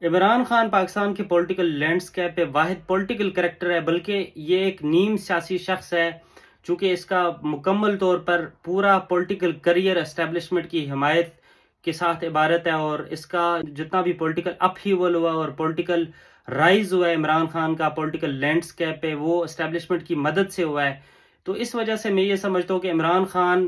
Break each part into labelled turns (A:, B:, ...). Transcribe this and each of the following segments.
A: عمران خان پاکستان کے political landscape پہ واحد پولیٹیکل کریکٹر ہے، بلکہ یہ ایک نیم سیاسی شخص ہے، چونکہ اس کا مکمل طور پر پورا پولیٹیکل کریئر اسٹیبلشمنٹ کی حمایت کے ساتھ عبارت ہے، اور اس کا جتنا بھی پولیٹیکل اپ ہیول ہوا اور پولیٹیکل رائز ہوا ہے عمران خان کا پولیٹیکل لینڈسکیپ پہ، وہ اسٹیبلشمنٹ کی مدد سے ہوا ہے۔ تو اس وجہ سے میں یہ سمجھتا ہوں کہ عمران خان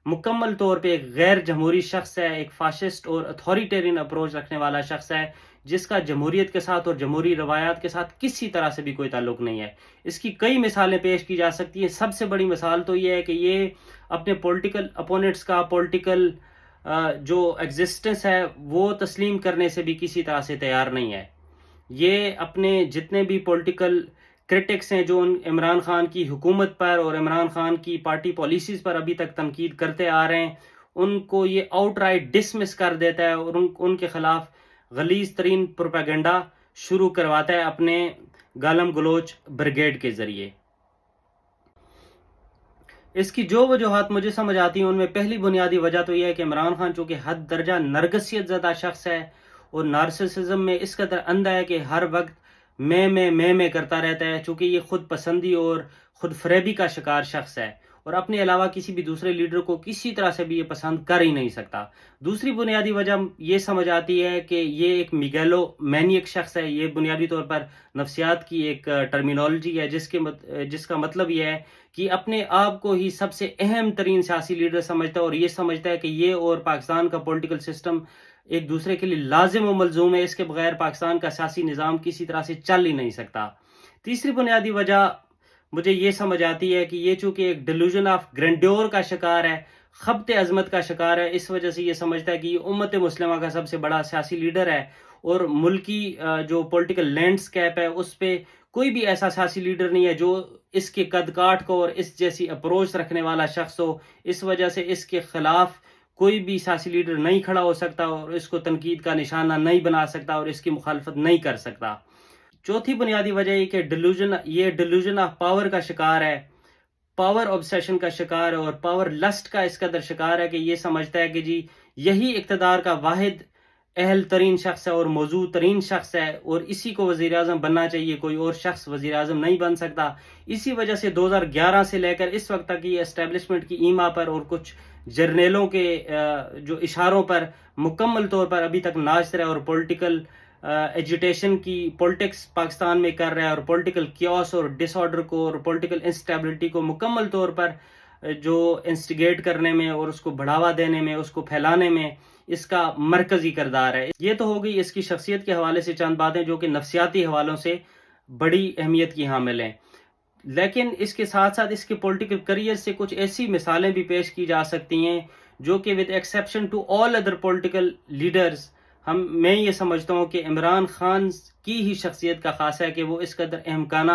A: مکمل طور پہ ایک غیر جمہوری شخص ہے، ایک فاشسٹ اور اتھارٹیرین اپروچ رکھنے والا شخص ہے، جس کا جمہوریت کے ساتھ اور جمہوری روایات کے ساتھ کسی طرح سے بھی کوئی تعلق نہیں ہے۔ اس کی کئی مثالیں پیش کی جا سکتی ہیں۔ سب سے بڑی مثال تو یہ ہے کہ یہ اپنے پولیٹیکل اپوننٹس کا پولیٹیکل جو ایگزسٹنس ہے وہ تسلیم کرنے سے بھی کسی طرح سے تیار نہیں ہے۔ یہ اپنے جتنے بھی پولیٹیکل کرٹکس ہیں جو عمران خان کی حکومت پر اور عمران خان کی پارٹی پالیسیز پر ابھی تک تنقید کرتے آ رہے ہیں، ان کو یہ آؤٹ رائٹ ڈسمس کر دیتا ہے اور ان کے خلاف غلیظ ترین پروپیگنڈا شروع کرواتا ہے اپنے گالم گلوچ بریگیڈ کے ذریعے۔ اس کی جو وجوہات مجھے سمجھ آتی ہیں ان میں پہلی بنیادی وجہ تو یہ ہے کہ عمران خان چونکہ حد درجہ نرگسیت زدہ شخص ہے اور نارسسزم میں اس قدر اندھا ہے کہ ہر وقت میں کرتا رہتا ہے، چونکہ یہ خود پسندی اور خود فریبی کا شکار شخص ہے اور اپنے علاوہ کسی بھی دوسرے لیڈر کو کسی طرح سے بھی یہ پسند کر ہی نہیں سکتا۔ دوسری بنیادی وجہ یہ سمجھ آتی ہے کہ یہ ایک میگیلو مینیک شخص ہے۔ یہ بنیادی طور پر نفسیات کی ایک ٹرمینالوجی ہے جس کا مطلب یہ ہے کہ اپنے آپ کو ہی سب سے اہم ترین سیاسی لیڈر سمجھتا ہے اور یہ سمجھتا ہے کہ یہ اور پاکستان کا پولیٹیکل سسٹم ایک دوسرے کے لیے لازم و ملزوم ہے، اس کے بغیر پاکستان کا سیاسی نظام کسی طرح سے چل ہی نہیں سکتا۔ تیسری بنیادی وجہ مجھے یہ سمجھ آتی ہے کہ یہ چونکہ ایک ڈیلوژن آف گرینڈیور کا شکار ہے، خبت عظمت کا شکار ہے، اس وجہ سے یہ سمجھتا ہے کہ یہ امت مسلمہ کا سب سے بڑا سیاسی لیڈر ہے اور ملکی جو پولیٹیکل لینڈسکیپ ہے اس پہ کوئی بھی ایسا سیاسی لیڈر نہیں ہے جو اس کے قد کاٹ کو اور اس جیسی اپروچ رکھنے والا شخص ہو۔ اس وجہ سے اس کے خلاف کوئی بھی سیاسی لیڈر نہیں کھڑا ہو سکتا اور اس کو تنقید کا نشانہ نہیں بنا سکتا اور اس کی مخالفت نہیں کر سکتا۔ چوتھی بنیادی وجہ یہ کہ یہ ڈیلوژن آف پاور کا شکار ہے، پاور obsession کا شکار ہے اور پاور لسٹ کا اس قدر شکار ہے کہ یہ سمجھتا ہے کہ جی یہی اقتدار کا واحد اہل ترین شخص ہے اور موضوع ترین شخص ہے اور اسی کو وزیر اعظم بننا چاہیے، کوئی اور شخص وزیر اعظم نہیں بن سکتا۔ اسی وجہ سے 2011 سے لے کر اس وقت تک یہ اسٹیبلشمنٹ کی ایما پر اور کچھ جرنیلوں کے جو اشاروں پر مکمل طور پر ابھی تک ناچ رہا ہے اور پولیٹیکل ایجوٹیشن کی پولیٹکس پاکستان میں کر رہا ہے اور پولیٹیکل کیوس اور ڈس آرڈر کو اور پولیٹیکل انسٹیبلٹی کو مکمل طور پر جو انسٹیگیٹ کرنے میں اور اس کو بڑھاوا دینے میں، اس کو پھیلانے میں اس کا مرکزی کردار ہے۔ یہ تو ہو گئی اس کی شخصیت کے حوالے سے چند باتیں جو کہ نفسیاتی حوالوں سے بڑی اہمیت کی حامل ہیں، لیکن اس کے ساتھ ساتھ اس کے پولیٹیکل کریئر سے کچھ ایسی مثالیں بھی پیش کی جا سکتی ہیں جو کہ with exception to all other political leaders میں یہ سمجھتا ہوں کہ عمران خان کی ہی شخصیت کا خاصہ ہے کہ وہ اس قدر احمقانہ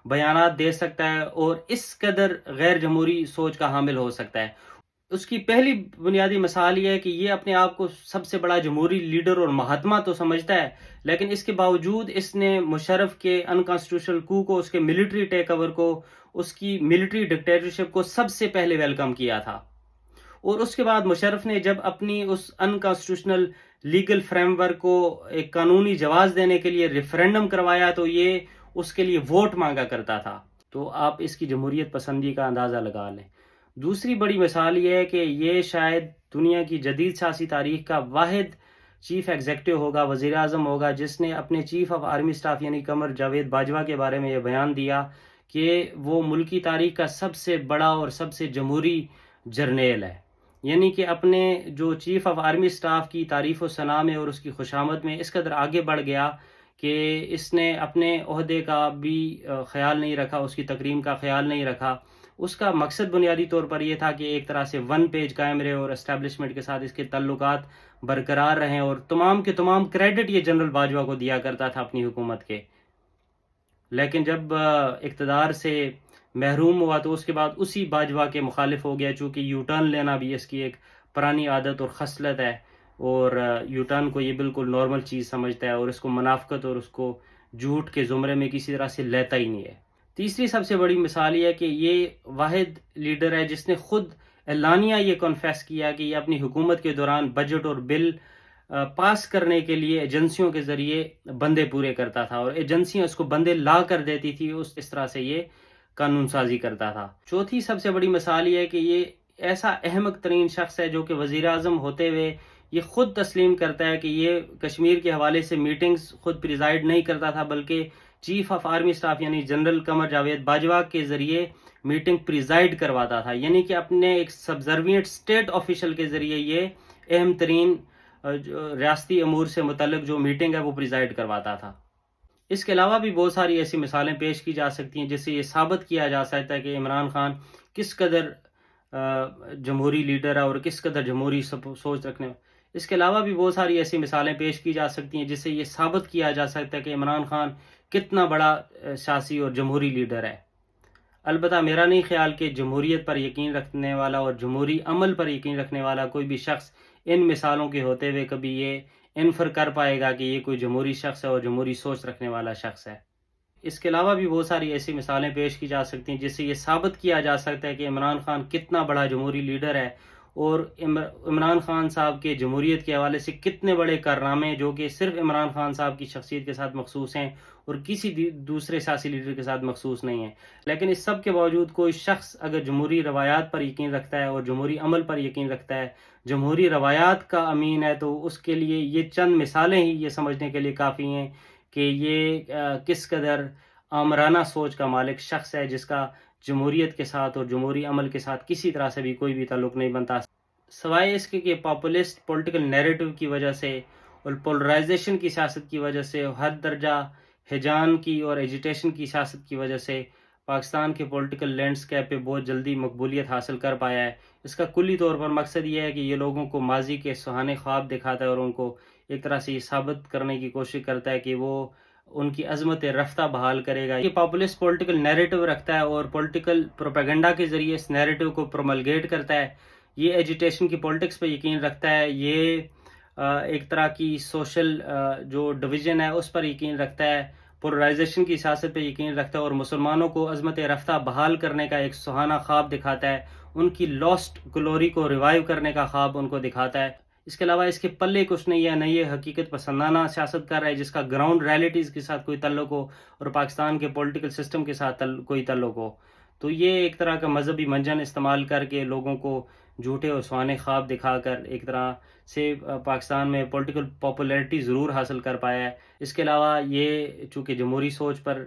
A: بیانات دے سکتا ہے اور اس قدر غیر جمہوری سوچ کا حامل ہو سکتا ہے۔ اس کی پہلی بنیادی مثال یہ ہے کہ یہ اپنے آپ کو سب سے بڑا جمہوری لیڈر اور مہاتما تو سمجھتا ہے، لیکن اس کے باوجود اس نے مشرف کے انکانسٹیٹیوشنل کو اس کے ملٹری ٹیک اوور کو، اس کی ملٹری ڈکٹیٹرشپ کو سب سے پہلے ویلکم کیا تھا، اور اس کے بعد مشرف نے جب اپنی اس انکانسٹیٹیوشنل لیگل فریم ورک کو ایک قانونی جواز دینے کے لیے ریفرینڈم کروایا تو یہ اس کے لیے ووٹ مانگا کرتا تھا۔ تو آپ اس کی جمہوریت پسندی کا اندازہ لگا لیں۔ دوسری بڑی مثال یہ ہے کہ یہ شاید دنیا کی جدید سیاسی تاریخ کا واحد چیف ایگزیکٹو ہوگا، وزیر اعظم ہوگا، جس نے اپنے چیف آف آرمی سٹاف یعنی قمر جاوید باجوہ کے بارے میں یہ بیان دیا کہ وہ ملکی تاریخ کا سب سے بڑا اور سب سے جمہوری جرنیل ہے، یعنی کہ اپنے جو چیف آف آرمی سٹاف کی تعریف و ثنا میں اور اس کی خوشامد میں اس قدر آگے بڑھ گیا کہ اس نے اپنے عہدے کا بھی خیال نہیں رکھا، اس کی تکریم کا خیال نہیں رکھا۔ اس کا مقصد بنیادی طور پر یہ تھا کہ ایک طرح سے ون پیج قائم رہے اور اسٹیبلشمنٹ کے ساتھ اس کے تعلقات برقرار رہیں اور تمام کے تمام کریڈٹ یہ جنرل باجوہ کو دیا کرتا تھا اپنی حکومت کے۔ لیکن جب اقتدار سے محروم ہوا تو اس کے بعد اسی باجوہ کے مخالف ہو گیا، چونکہ یو ٹرن لینا بھی اس کی ایک پرانی عادت اور خصلت ہے اور یو ٹرن کو یہ بالکل نارمل چیز سمجھتا ہے اور اس کو منافقت اور اس کو جھوٹ کے زمرے میں کسی طرح سے لیتا ہی نہیں ہے۔ تیسری سب سے بڑی مثال یہ ہے کہ یہ واحد لیڈر ہے جس نے خود اعلانیہ یہ کنفیس کیا کہ یہ اپنی حکومت کے دوران بجٹ اور بل پاس کرنے کے لیے ایجنسیوں کے ذریعے بندے پورے کرتا تھا، اور ایجنسیاں اس کو بندے لا کر دیتی تھی، اس طرح سے یہ قانون سازی کرتا تھا۔ چوتھی سب سے بڑی مثال یہ ہے کہ یہ ایسا احمق ترین شخص ہے جو کہ وزیر اعظم ہوتے ہوئے یہ خود تسلیم کرتا ہے کہ یہ کشمیر کے حوالے سے میٹنگز خود پریزائڈ نہیں کرتا تھا، بلکہ چیف آف آرمی سٹاف یعنی جنرل قمر جاوید باجوہ کے ذریعے میٹنگ پریزائڈ کرواتا تھا، یعنی کہ اپنے ایک سبزروینٹ اسٹیٹ آفیشل کے ذریعے یہ اہم ترین ریاستی امور سے متعلق جو میٹنگ ہے وہ پریزائڈ کرواتا تھا۔ اس کے علاوہ بھی بہت ساری ایسی مثالیں پیش کی جا سکتی ہیں جس سے یہ ثابت کیا جا سکتا ہے کہ عمران خان کس قدر جمہوری لیڈر ہے اور کس قدر جمہوری سوچ رکھنے۔ اس کے علاوہ بھی بہت ساری ایسی مثالیں پیش کی جا سکتی ہیں جس سے یہ ثابت کیا جا سکتا ہے کہ عمران خان کتنا بڑا سیاسی اور جمہوری لیڈر ہے۔ البتہ میرا نہیں خیال کہ جمہوریت پر یقین رکھنے والا اور جمہوری عمل پر یقین رکھنے والا کوئی بھی شخص ان مثالوں کے ہوتے ہوئے کبھی یہ انفر کر پائے گا کہ یہ کوئی جمہوری شخص ہے اور جمہوری سوچ رکھنے والا شخص ہے۔ اس کے علاوہ بھی بہت ساری ایسی مثالیں پیش کی جا سکتی ہیں جس سے یہ ثابت کیا جا سکتا ہے کہ عمران خان کتنا بڑا جمہوری لیڈر ہے، اور عمران خان صاحب کے جمہوریت کے حوالے سے کتنے بڑے کارنامے جو کہ صرف عمران خان صاحب کی شخصیت کے ساتھ مخصوص ہیں اور کسی دوسرے سیاسی لیڈر کے ساتھ مخصوص نہیں ہیں۔ لیکن اس سب کے باوجود کوئی شخص اگر جمہوری روایات پر یقین رکھتا ہے اور جمہوری عمل پر یقین رکھتا ہے، جمہوری روایات کا امین ہے، تو اس کے لیے یہ چند مثالیں ہی یہ سمجھنے کے لیے کافی ہیں کہ یہ کس قدر آمرانہ سوچ کا مالک شخص ہے، جس کا جمہوریت کے ساتھ اور جمہوری عمل کے ساتھ کسی طرح سے بھی کوئی بھی تعلق نہیں بنتا، سوائے اس کے کہ پاپولسٹ پولیٹیکل نیریٹو کی وجہ سے اور پولرائزیشن کی سیاست کی وجہ سے، حد درجہ ہجان کی اور ایجیٹیشن کی سیاست کی وجہ سے پاکستان کے پولیٹیکل لینڈسکیپ پہ بہت جلدی مقبولیت حاصل کر پایا ہے۔ اس کا کلی طور پر مقصد یہ ہے کہ یہ لوگوں کو ماضی کے سہانے خواب دکھاتا ہے اور ان کو ایک طرح سے یہ ثابت کرنے کی کوشش کرتا ہے کہ وہ ان کی عظمت رفتہ بحال کرے گا۔ یہ پاپولسٹ پولیٹیکل نیریٹو رکھتا ہے اور پولیٹیکل پروپیگنڈا کے ذریعے اس نیریٹو کو پروملگیٹ کرتا ہے۔ یہ ایجیٹیشن کی پولیٹکس پہ یقین رکھتا ہے، یہ ایک طرح کی سوشل جو ڈویژن ہے اس پر یقین رکھتا ہے، پولرائزیشن کی سیاست پہ یقین رکھتا ہے اور مسلمانوں کو عظمت رفتہ بحال کرنے کا ایک سہانا خواب دکھاتا ہے، ان کی لاسٹ گلوری کو ریوائیو کرنے کا خواب ان کو دکھاتا ہے۔ اس کے علاوہ اس کے پلے کچھ نہیں ہے، نہ یہ حقیقت پسندانہ سیاست کر رہا ہے جس کا گراؤنڈ ریالٹیز کے ساتھ کوئی تعلق ہو اور پاکستان کے پولیٹیکل سسٹم کے ساتھ کوئی تعلق ہو۔ تو یہ ایک طرح کا مذہبی منجن استعمال کر کے لوگوں کو جھوٹے اور سہانے خواب دکھا کر ایک طرح سے پاکستان میں پولیٹیکل پاپولیرٹی ضرور حاصل کر پایا ہے۔ اس کے علاوہ یہ چونکہ جمہوری سوچ پر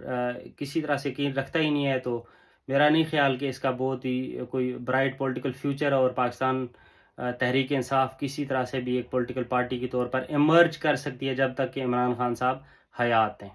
A: کسی طرح سے یقین رکھتا ہی نہیں ہے، تو میرا نہیں خیال کہ اس کا بہت ہی کوئی برائٹ پولیٹیکل فیوچر ہے، اور پاکستان تحریک انصاف کسی طرح سے بھی ایک پولیٹیکل پارٹی کے طور پر ایمرج کر سکتی ہے جب تک کہ عمران خان صاحب حیات ہیں۔